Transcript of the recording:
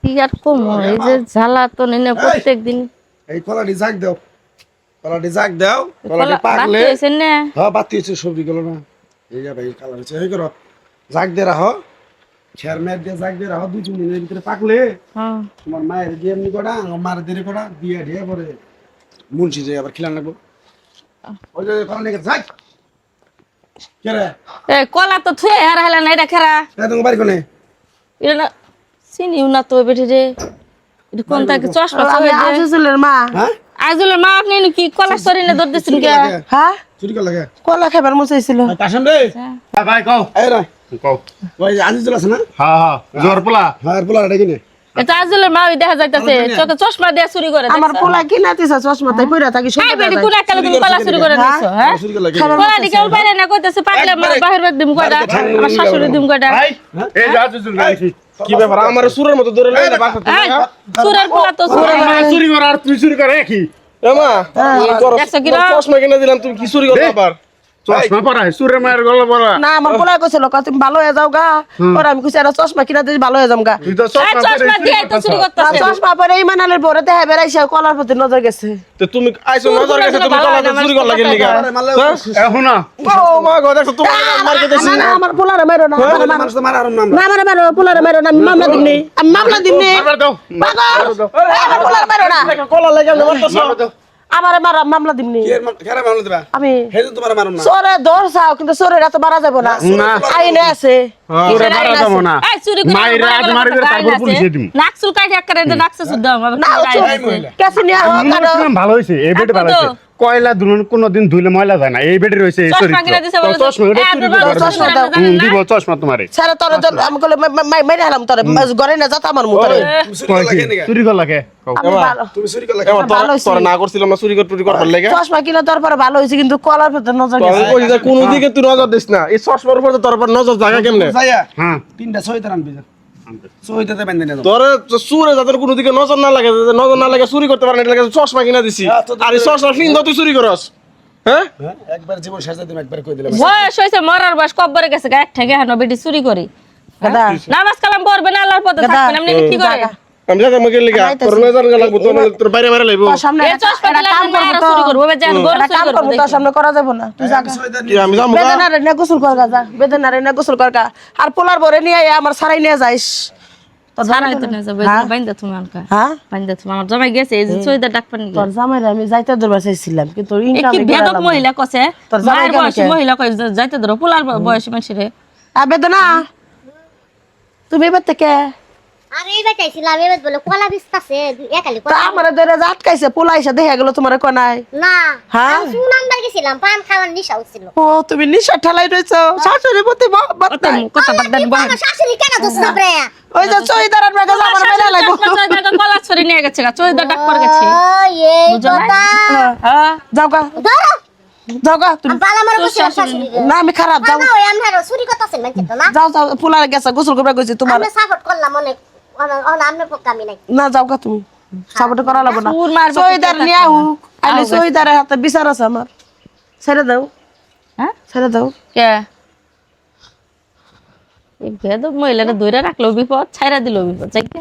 কি আর কম এই যে জ্বালা তো নেনে প্রত্যেকদিন এই কলাটি জাগ দাও কলাটি পাকলে না হ্যাঁ বাতি হচ্ছে সবজি গেল না এই যা ভাই কালার হচ্ছে এই করো জাগ দিয়ে রাখো খের মের দিয়ে জাগ দিয়ে রাখো 2-3 মিনিটের ভিতরে পাকলে হ্যাঁ তোমার মায়ের দিয়ে এমনি করা আমার মার দেরি করা দিয়ে দিয়ে পরে মুন্সি যে আবার খিলান লাগবো ওই যে কলা নিয়ে যাক কে রে এ কলা তো থুয়ে হারা হলা না এটা খেরা তোমার বাড়ি কোনে এটা না চিনিও না তো বেটে রে এটা কোন তাকে চশমা আমি আজিজুলের মা। হ্যাঁ আজুলের মা আপনি কি কলা সরিনে দৌড় দিচ্ছেন কে হ্যাঁ চুরি কর লাগে কলা খাবার মন চাইছিল। কাশেম রে ভাই কও এই রে কও ওই আজিজুল আছে না হ্যাঁ হ্যাঁ জোর পোলা হ্যাঁ পোলা রেডি নে এটা আজুলের মা ওই দেখা যাইতাছে চোখে চশমা দিয়ে চুরি করে আমার পোলা কি নাতিছে চশমা তাই পইরা থাকি হ্যাঁ শুনতে বেটি কোনা কালে তুমি কলা চুরি করে দিছো হ্যাঁ চুরি কর লাগে কলা দিকে পারে না কইতাছে পাকলে বাহির বাদ দিম কয়টা আমার শাশুড়ি দিম কয়টা ভাই এই যা তুই গাইছি কি ব্যাপার আমার সুরের মতো ধরে লাগে বাসা এই চুরের পোলা তো চুরের চুরি কর আর তুই চুরি কর একই এমা একশো কিলো চশমা কিনে দিলাম তুমি কি চুরি করতে আবার চশমা পরা চুরের মায়ের গলা পরা না আমার পোলা কইছিল তুমি ভালো হয়ে যাও গা পরে আমি কইছি এটা চশমা কিনা দিই ভালো হয়ে যাম গা তুই তো এই চশমা দিয়ে তো চুরি করতেছে চশমা পরে এই মানালের বড় দেহে বেড়াইছে কলার প্রতি নজর গেছে। তো তুমি আইছো নজর গেছে তুমি কলা চুরি কর লাগে নিগা এখন না ও মা গো দেখো তোমার মার্কে দিছি না আমার পোলারে মারো না মানুষ তো মারার নাম না মারে মারো পোলারে মারো না আমি মামলা দিমনি মারবার দাও আমার পোলারে মারো না কলা লাগে মারতেছ আমারে মারা মামলা দিমনি কেরা মামলা দিবা আমি হেই তোমার মারুম না সরে দৌড় চাও কিন্তু সরে এত মারা যাবে না আইনে আছে তোরে মারা যাবো না এই চুরি করে মাইরা আজ মারবে তারপর পুলিশে দিম নাকসুল কাটে একবারে নাকসুল সুদ্ধ কেসে নিয়ে ভালো হইছে এই বেটে ভালো হইছে কয়লা দুন কোনদিন ধুইলে ময়লা যায় না এই বেটে রইছে এই চশমা কিনে দিছে বলে চশমা এটা চুরি করে দিব চশমা তোমারে সারা তোর আমি কইলে মাইরে হালাম তোরে ঘরে না যা আমার মুখে চুরি কর লাগে আমি ভালো তুমি চুরি কর লাগে ভালো হইছে তোর না করছিলাম না চুরি করবার লাগে চশমা কিনা তোর পরে ভালো হইছে কিন্তু কলার প্রতি নজর গেছে কোন দিকে তুই নজর দিস না এই চশমার উপর তোর উপর নজর জায়গা কেমনে হ্যাঁ তিনটা ছয়টা আনবি ছয়টাতে বেঁধে নে তোর সুরে যাদের কোন দিকে নজর না লাগে চুরি করতে পারে না লাগে চশমা কিনা দিছি আর এই চশমা ফিন তুই চুরি করস হ্যাঁ একবার জীবন সাজা দিম একবার কই দিলাম বয়স হইছে মরার বয়স কবরে গেছে গায় ঠেকে হানো বেটি চুরি করি দাদা নামাজ কালাম পড়বে না আল্লাহর পথে থাকবেন আপনি কি করে আমি যা আমাকে লাগা তোর নজর লাগবো তোর বাইরে বাইরে লাইবো তোর সামনে এই চশমা দিলে আমি মায়ের চুরি করব বে জান গরু চুরি কাম করব করব তোর সামনে করা যাবে না তুই যা কি আমি যাবো বেদনা রে না গোসল কর যা বেদনা রে না গোসল কর আর পোলার বরে নিয়ে আমার সারাই নিয়ে যাইস তোর জানাই তো না যাবে বাইন্দা তুমি আনকা হ্যাঁ বাইন্দা তুমি আমার জামাই গেছে এই যে চইদা ডাক পানি তোর জামাইরে আমি যাইতে দরবার চাইছিলাম কিন্তু ইনকাম কি বেদক মহিলা কসে তোর জামাই মায়ের কেন বয়সী কে? মহিলা কই যাইতে ধরো পোলার বয়সী মানুষরে বেদনা তুমি এবার থেকে আমি এবার চাইছিলাম এবার বলে কলা বিস্তাছে একালি তা আমার ধরে আটকাইছে পোলা এসে দেখা গেল তোমার কোনায় না হ্যাঁ? আমি সুনামদার গেছিলাম পান খাওয়ার নিশা হচ্ছিল ও তুমি নিশা ঠেলাই রয়েছো শাশুড়ি প্রতি মহব্বত নাই কথা বাদ দেন বল আমার শাশুড়ি কেন দোষ রে ওই যে চৈদারার মেঘা আমার মেলা লাগবো চইদা কলা ছড়ি নিয়ে গেছে চইদা ডাক পর গেছে এই বুঝো না? কথা হ্যাঁ যাও গা ধরো যাও গা তুমি পালা মারো বসে শাশুড়ি না আমি খারাপ যাও না ওই আমরা চুরি করতেছেন মানে তো না যাও যাও পোলার গেছে গোসল করবে কইছি তোমার আমরা সাপোর্ট করলাম অনেক আমরা পক্কামি নাই না যাও গা তুমি সাপোর্ট করা লাগবে না সুর মারবো চৈদার নিয়ে হুক আইলে চৈদারের হাতে বিচার আছে আমার ছেড়ে দাও হ্যাঁ ছেড়ে দাও কে এই বেদক মহিলাটা ধইরা রাখলো বিপদ ছাইরা দিল বিপদ যাইকে